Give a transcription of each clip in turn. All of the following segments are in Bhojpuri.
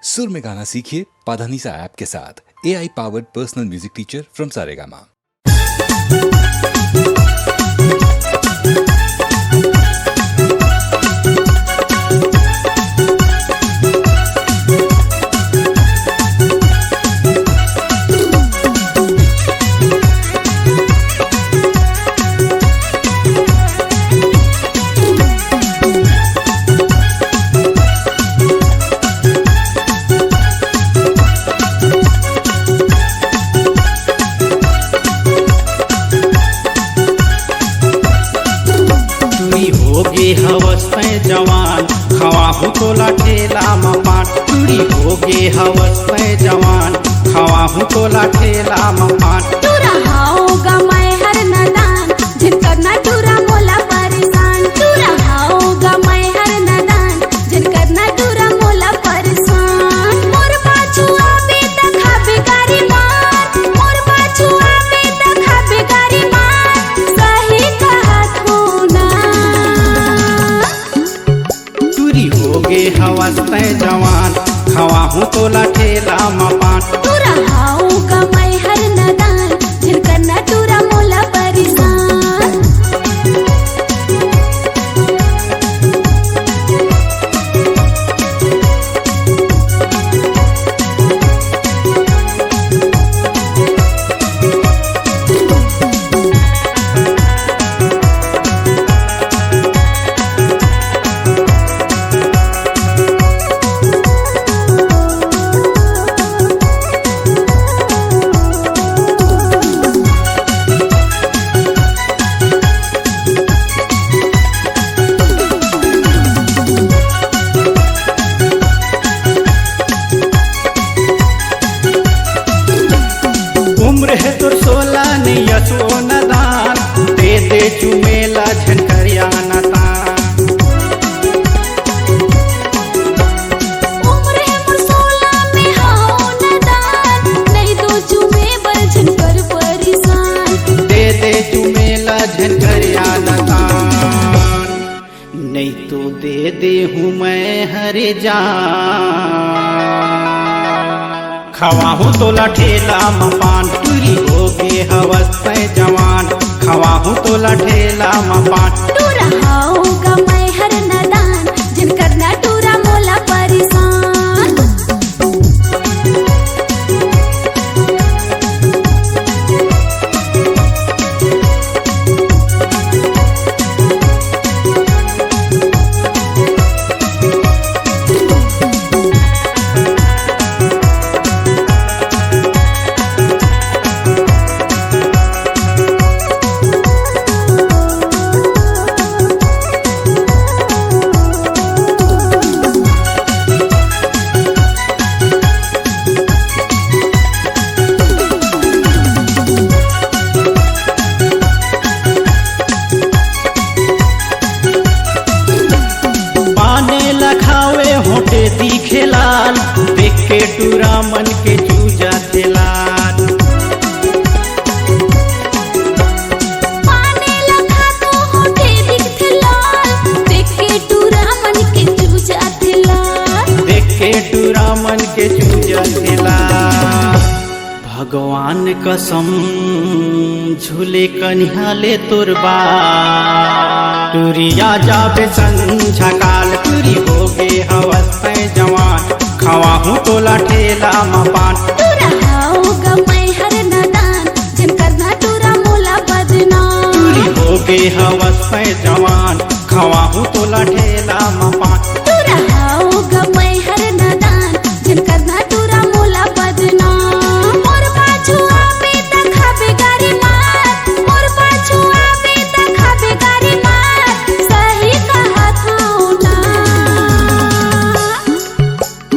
सुर में गाना सीखिए पाधानीसा ऐप के साथ। AI powered personal music teacher from Saregama. हवस में जवान खवाहू तोला ठेला मपान चूड़ी होगे हवस में जवान खवाहू तोला ठेला मपान टूरा हाओगा मैं हर नदान जिनकर ना टूरा मोला परेशान टूरा हाओगा मैं हर नदान जिनकर ना टूरा मोला परेशान मोर पाछू आवे त खाबे गारी मार मोर पाछू आवे त खाबे गारी मार सही कहत हो ना चूड़ी होगे हवस में जवान खवाहू तोला ठेला मपान टूरा हाओगा मैं हर नदान जिनकर ना टूरा मोला परेशान उम्र है तोर 16 नियसो नदान दे दे चुमेला झनकरिया नतान उम्र है मोर 16 में हाओ नदान नहीं तो चुमे बलझन कर परेशान दे दे चुमेला झनकरिया नतान नहीं तो दे दे हूँ मैं हरे जान खवाहू तोला ठेला मपान टूरी होगे हवस में जवान खवाहू तोला ठेला मपान टूरा हाओगा मैं हर नदान जिनकर ना टूरा मोला परेशान लखावे होटे दिखे लाल देख के टूरा मन के चूजा थे लाल पाने लखा तो होटे दिखथे लाल देख के टूरा मन के चूजा थे लाल देख के टूरा मन के चूजा थे लाल भगवान कसम झूले कन्हाले तोरबा टूरिया जाबे संझा काल टूरी होगे हवस में जवान खवाहू तोला ठेला मपान टूरा हाओगा मैं हर नदान जिनकर ना टूरा मोला बदनाम टूरी होगे हवस में जवान खवाहू तोला ठेला मपान टूरा हाओगा मैं हर नदान जिनकर ना टूरा मोला बदनाम मोर पाछू आवे त खाबे गारी मार मोर पाछू आवे त खाबे गारी मार सही कहत हो ना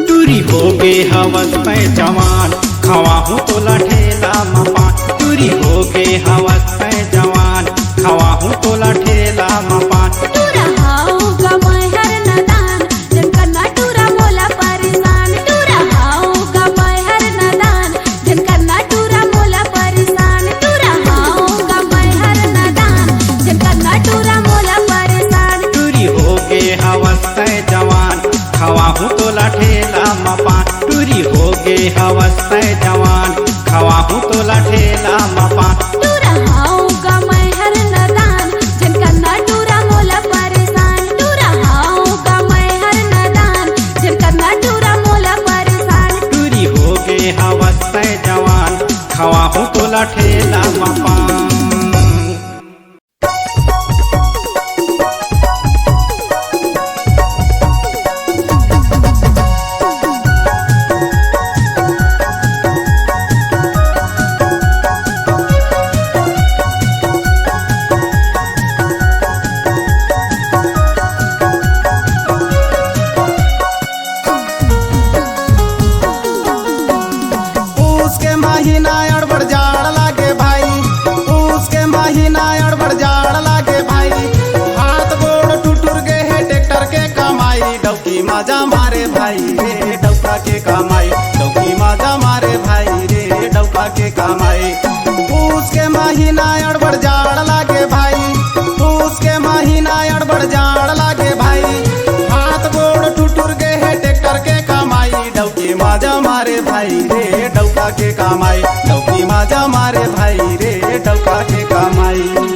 टूरी होगे हवस में जवान खवाहू तोला ठेला मपान टूरी होगे हवस में जवान खवाहू तोला ठेला मपान टूरा हाओगा मैं हर नदान जिनकर ना टूरा मोला परेशान टूरा हाओगा मैं हर नदान जिनकर ना टूरा मोला परेशान टूरा हाओगा मैं हर नदान जिनकर ना टूरा मोला परेशान टूरी होगे हवस में जवान खवाहू तोला ठेला मपान हवस पे जवान खवाहू तोला ठेला मपान टूरा हाऊगा मैं हर नदान जिनका ना टूरा मोला परेशान टूरा हाऊगा मैं हर नदान जिनका ना टूरा मोला परेशान पूरी हो गए हवस पे जवान खवाहू तोला ठेला मपान माजा मारे भाई रे डौका के कमाई डौकी माजा मारे भाई रे डौका के कमाई पूस के महीना अड़बड़ जाड़ लागे भाई पूस के महीना अड़बड़ जाड़ लागे भाई हाथ गोड़ टूटुर गए है ट्रैक्टर के कमाई डौकी माजा मारे भाई रे डौका के कमाई डौकी माजा मारे भाई रे डौका के कमाई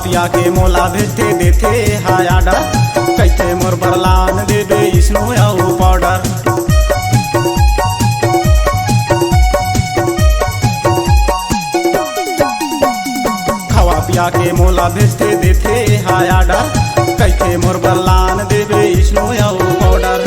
पिया के मोला भेजते देते हाय आडर कैसे मोर बरलान दे दे स्नो आउ पाउडर खवा पिया के मोला भेजते देते हाय आडर कैसे मोर बरलान दे दे स्नो आउ पाउडर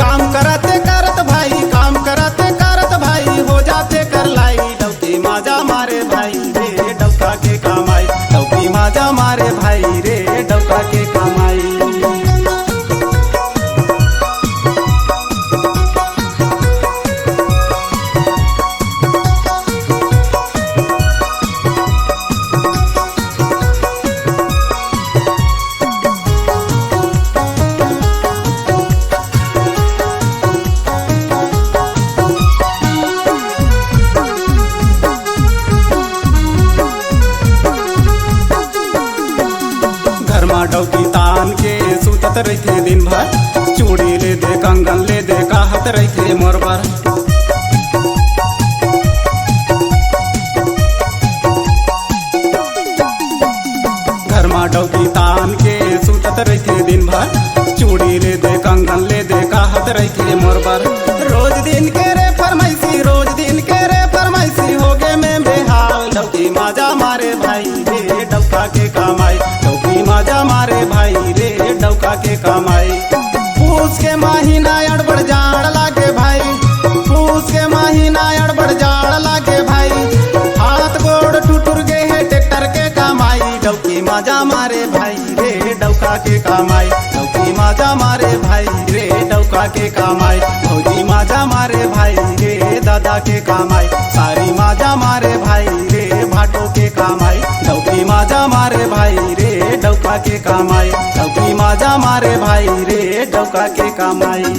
काम करते करत भाई काम करते करत भाई हो जाते कर लाई डौकी माजा मारे भाई रे डौका के कमाई डौकी माजा मारे भाई रे डौका के कमाई डौकी तान के सुतत रहते दिन भर चूड़ी ले दे कंगन ले दे कहत रहते मोर बर घर में डौकी तान के सुतत रहते दिन भर चूड़ी ले दे कंगन ले दे कहत रहते मोर बर रोज दिन के रे फरमाइशी रोज दिन के रे फरमाइशी हो गे में बेहाल डौकी माजा मारे भाई रे डौका के कमाई माजा मारे भाई रे डौका के कमाई पूस के महीना अड़बड़ जाड़ लागे भाई पूस के महीना अड़बड़ जाड़ लागे भाई हाथ गोड़ टूटुर गए है ट्रैक्टर के कमाई डौकी माजा मारे भाई रे डौका के कमाई डौकी माजा मारे भाई रे डौका के कमाई भौजी माजा मारे भाई रे दादा के कमाई सारी माजा मारे भाई रे भाटो के कमाई डौकी माजा मारे भाई रे डौका के कमाई डौकी माजा मारे भाई रे डौका के कमाई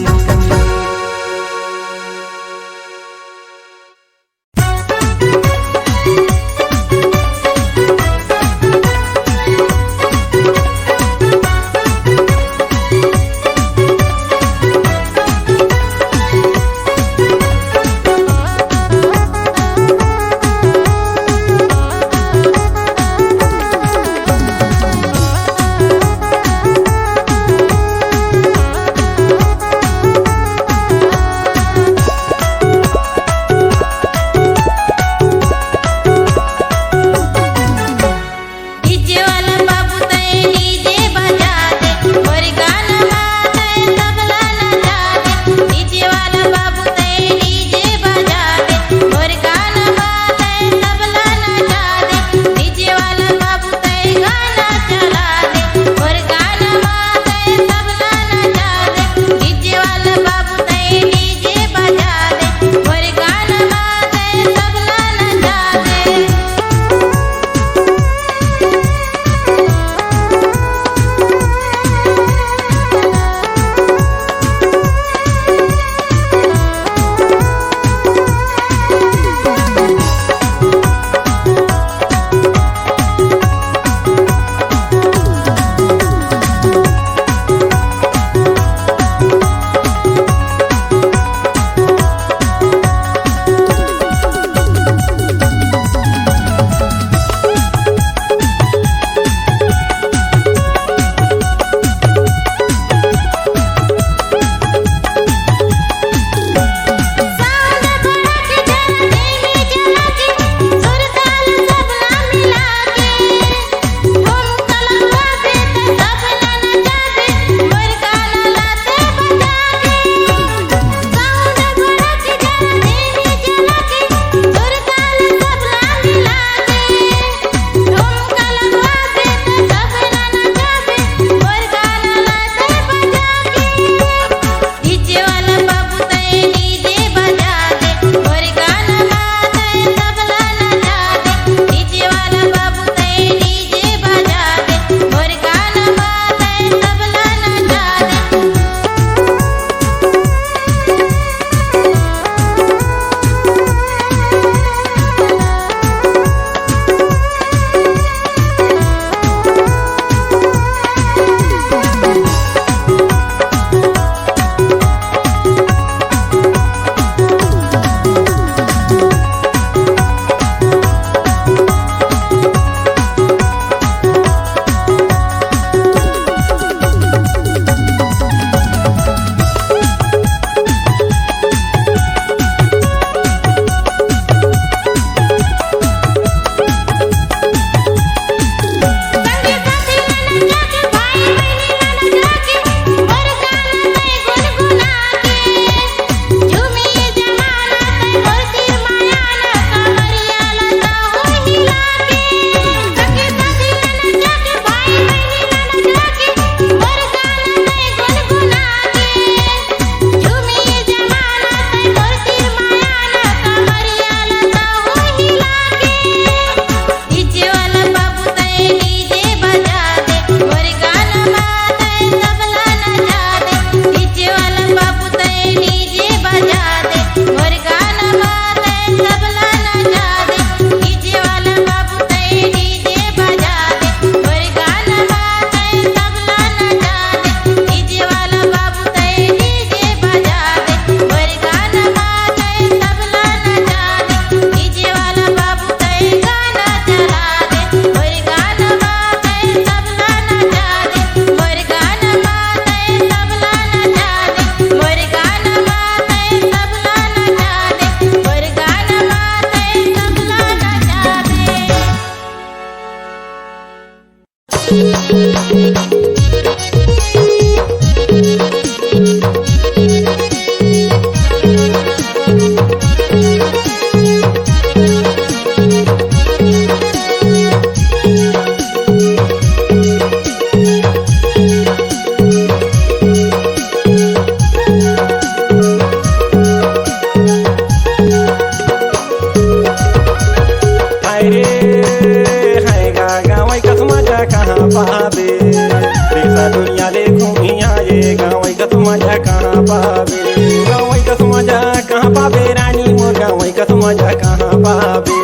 मजा कहाँ पावे।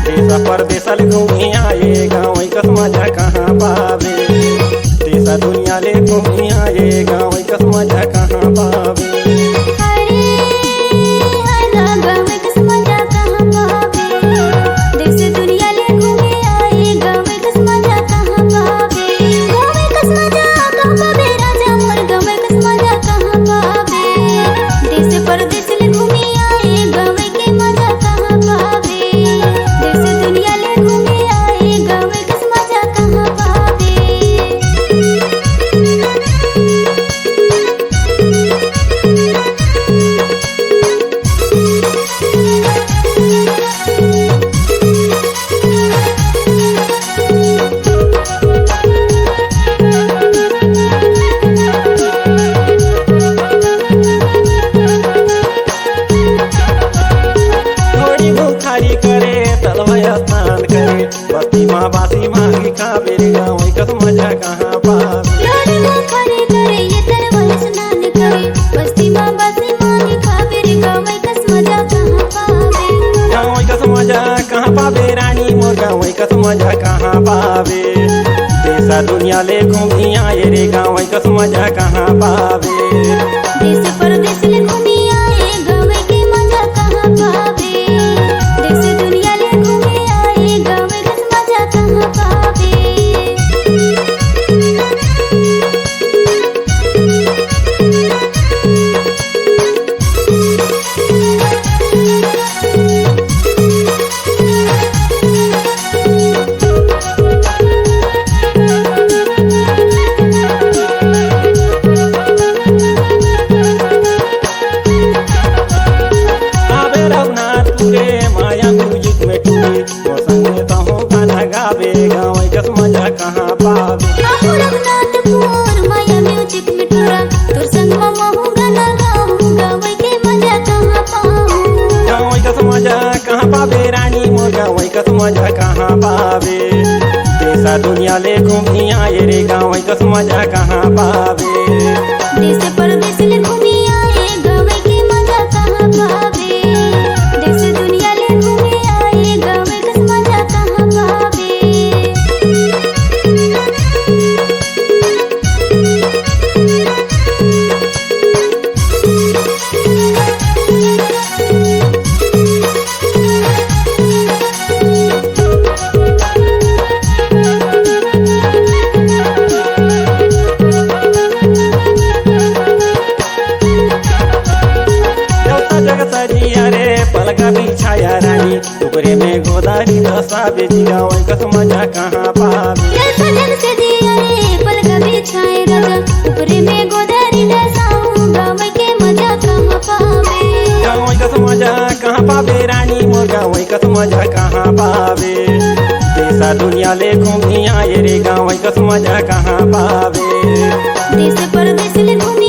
देश परदेश ले घूमी आए गाँव कस मजा कहाँ पावे। देश दुनिया ले घूमी आए गाँव कस मजा कहाँ पावे। अरे आला गाँव कस मजा कहाँ पावे। देश दुनिया ले घूमे आए गाँव कस मजा कहाँ पावे। गाँव कस मजा कहाँ पावे राजा मोर गाँव कस मजा कहाँ पावे। देश परदेश ले घूमे आए गाँव के मजा कहाँ पावे। देश दुनिया ले घूमे आए गाँव कस मजा कहाँ पावे। थोड़ी भूखारी करे तलवया स्नान करे बत्ती माँ बासी माँ की खावे रे गाँव कस मजा कहाँ पावे। लाड़ी माँ खरे करे ये तरवाल स्नान करे बस्ती माँ बासी माँ की खावे रे गाँव कस मजा कहाँ पावे। गाँव कस मजा कहाँ पावे रानी मोर गाँव कस मजा कहाँ पावे। देश दुनिया ले घूमी आए रे गाँव कस मजा कहाँ पावे। देश परदेश ले घूमी आए गाँव के मजा कहाँ पावे। देश दुनिया ले घूमी आए गाँव कस मजा कहाँ पावे। आवे रघुनाथपुरे माया म्यूजिक में टूरे मोर संगे तहु गाना गावे गाँव कस मजा कहाँ पावे। आहू रघुनाथपुर माया म्यूजिक में टूरा तोर संग महू गाना गाऊं गाँव के मजा कहाँ पाऊं। गाँव कस मजा कहाँ पावे रानी मोर गाँव कस मजा कहाँ पावे। देश दुनिया ले घूमी आए रे गाँव कस मजा कहाँ पावे। देश परदेश ले घूमी आए गाँव के मजा कहाँ पावे। देश दुनिया ले घूमी आए गाँव कस मजा कहाँ पावे। देवता जग सजिया रे पलका बिछाया रानी ऊपरे में गोदारी दसावे जी गाँव कस मजा कहाँ पावे। जैसा जग से दिया रे पलक बिछाए राजा ऊपरे में गोदारी दसाऊं गाँव के मजा कहाँ पावे। गाँव कस मजा कहाँ पावे रानी मोर गाँव कस मजा कहाँ पावे। देश दुनिया ले घूमी आए रे गाँव कस मजा कहाँ पावे। देश परदेश ले घूमी